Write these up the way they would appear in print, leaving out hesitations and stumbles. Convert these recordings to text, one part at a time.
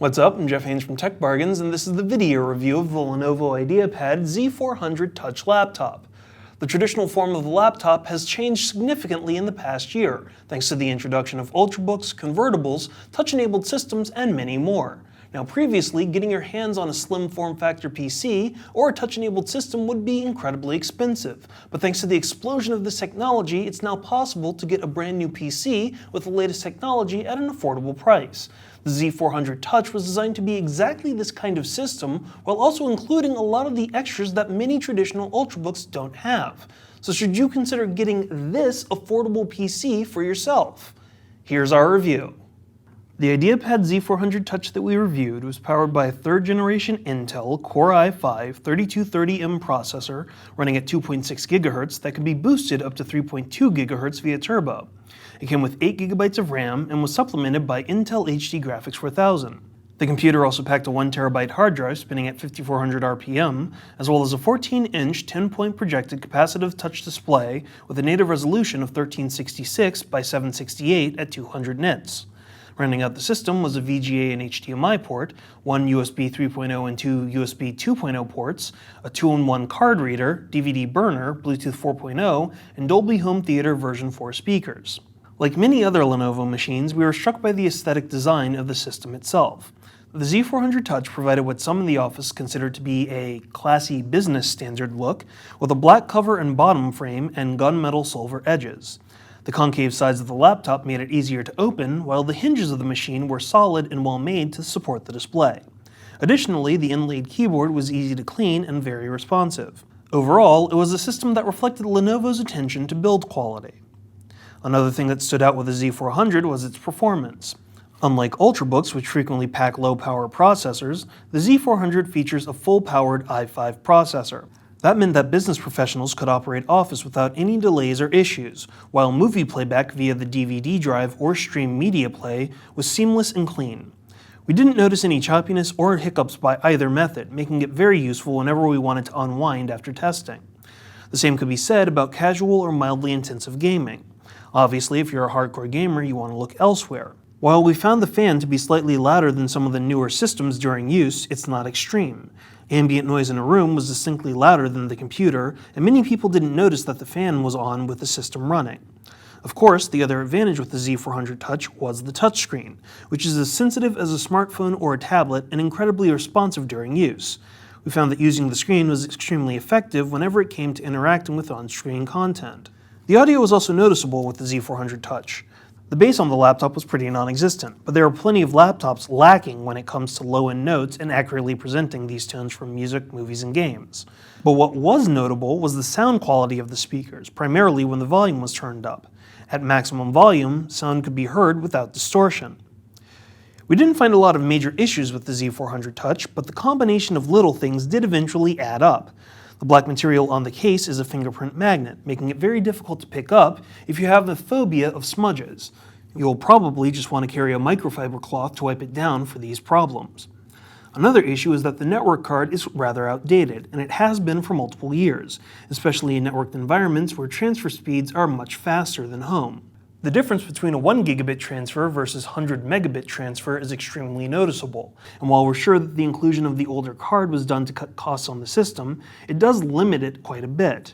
What's up? I'm Jeff Haynes from Tech Bargains, and this is the video review of the Lenovo IdeaPad Z400 Touch laptop. The traditional form of the laptop has changed significantly in the past year, thanks to the introduction of Ultrabooks, convertibles, touch-enabled systems, and many more. Now previously, getting your hands on a slim form factor PC or a touch-enabled system would be incredibly expensive, but thanks to the explosion of this technology, it's now possible to get a brand new PC with the latest technology at an affordable price. The Z400 Touch was designed to be exactly this kind of system, while also including a lot of the extras that many traditional Ultrabooks don't have. So should you consider getting this affordable PC for yourself? Here's our review. The IdeaPad Z400 Touch that we reviewed was powered by a 3rd generation Intel Core i5 3230M processor running at 2.6 GHz that could be boosted up to 3.2 GHz via turbo. It came with 8 GB of RAM and was supplemented by Intel HD Graphics 4000. The computer also packed a 1TB hard drive spinning at 5400 RPM, as well as a 14-inch 10-point projected capacitive touch display with a native resolution of 1366 by 768 at 200 nits. Rounding out the system was a VGA and HDMI port, one USB 3.0 and two USB 2.0 ports, a 2-in-1 card reader, DVD burner, Bluetooth 4.0, and Dolby Home Theater version 4 speakers. Like many other Lenovo machines, we were struck by the aesthetic design of the system itself. The Z400 Touch provided what some in the office considered to be a classy business standard look, with a black cover and bottom frame and gunmetal silver edges. The concave sides of the laptop made it easier to open, while the hinges of the machine were solid and well made to support the display. Additionally, the inlaid keyboard was easy to clean and very responsive. Overall, it was a system that reflected Lenovo's attention to build quality. Another thing that stood out with the Z400 was its performance. Unlike Ultrabooks, which frequently pack low-power processors, the Z400 features a full-powered i5 processor. That meant that business professionals could operate Office without any delays or issues, while movie playback via the DVD drive or stream media play was seamless and clean. We didn't notice any choppiness or hiccups by either method, making it very useful whenever we wanted to unwind after testing. The same could be said about casual or mildly intensive gaming. Obviously, if you're a hardcore gamer, you want to look elsewhere. While we found the fan to be slightly louder than some of the newer systems during use, it's not extreme. Ambient noise in a room was distinctly louder than the computer, and many people didn't notice that the fan was on with the system running. Of course, the other advantage with the Z400 Touch was the touchscreen, which is as sensitive as a smartphone or a tablet and incredibly responsive during use. We found that using the screen was extremely effective whenever it came to interacting with on-screen content. The audio was also noticeable with the Z400 Touch. The bass on the laptop was pretty non-existent, but there are plenty of laptops lacking when it comes to low-end notes and accurately presenting these tones from music, movies, and games. But what was notable was the sound quality of the speakers, primarily when the volume was turned up. At maximum volume, sound could be heard without distortion. We didn't find a lot of major issues with the Z400 Touch, but the combination of little things did eventually add up. The black material on the case is a fingerprint magnet, making it very difficult to pick up if you have a phobia of smudges. You'll probably just want to carry a microfiber cloth to wipe it down for these problems. Another issue is that the network card is rather outdated, and it has been for multiple years, especially in networked environments where transfer speeds are much faster than home. The difference between a 1 gigabit transfer versus 100 megabit transfer is extremely noticeable, and while we're sure that the inclusion of the older card was done to cut costs on the system, it does limit it quite a bit.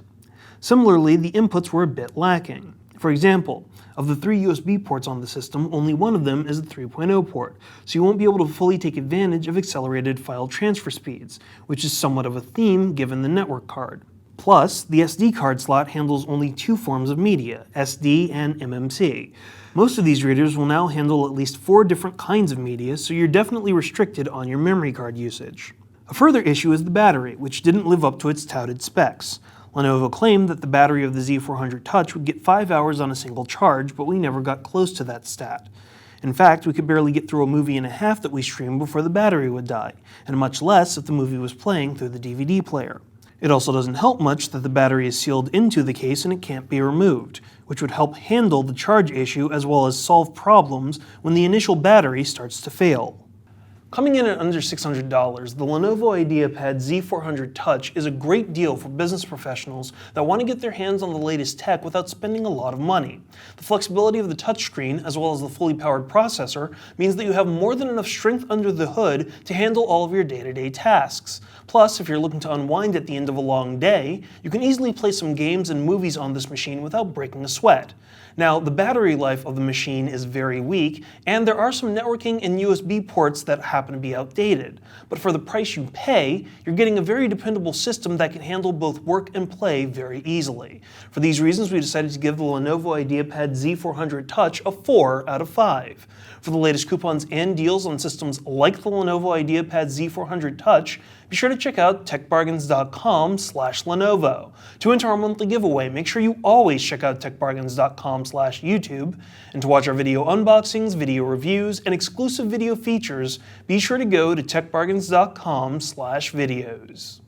Similarly, the inputs were a bit lacking. For example, of the 3 USB ports on the system, only one of them is a 3.0 port, so you won't be able to fully take advantage of accelerated file transfer speeds, which is somewhat of a theme given the network card. Plus, the SD card slot handles only 2 forms of media, SD and MMC. Most of these readers will now handle at least 4 different kinds of media, so you're definitely restricted on your memory card usage. A further issue is the battery, which didn't live up to its touted specs. Lenovo claimed that the battery of the Z400 Touch would get 5 hours on a single charge, but we never got close to that stat. In fact, we could barely get through a movie and a half that we streamed before the battery would die, and much less if the movie was playing through the DVD player. It also doesn't help much that the battery is sealed into the case and it can't be removed, which would help handle the charge issue as well as solve problems when the initial battery starts to fail. Coming in at under $600, the Lenovo IdeaPad Z400 Touch is a great deal for business professionals that want to get their hands on the latest tech without spending a lot of money. The flexibility of the touchscreen, as well as the fully powered processor, means that you have more than enough strength under the hood to handle all of your day-to-day tasks. Plus, if you're looking to unwind at the end of a long day, you can easily play some games and movies on this machine without breaking a sweat. Now, the battery life of the machine is very weak, and there are some networking and USB ports that happen to be outdated. But for the price you pay, you're getting a very dependable system that can handle both work and play very easily. For these reasons, we decided to give the Lenovo IdeaPad Z400 Touch a 4 out of 5. For the latest coupons and deals on systems like the Lenovo IdeaPad Z400 Touch, be sure to check out techbargains.com/Lenovo. To enter our monthly giveaway, make sure you always check out techbargains.com/YouTube. And to watch our video unboxings, video reviews, and exclusive video features, be sure to go to techbargains.com/videos.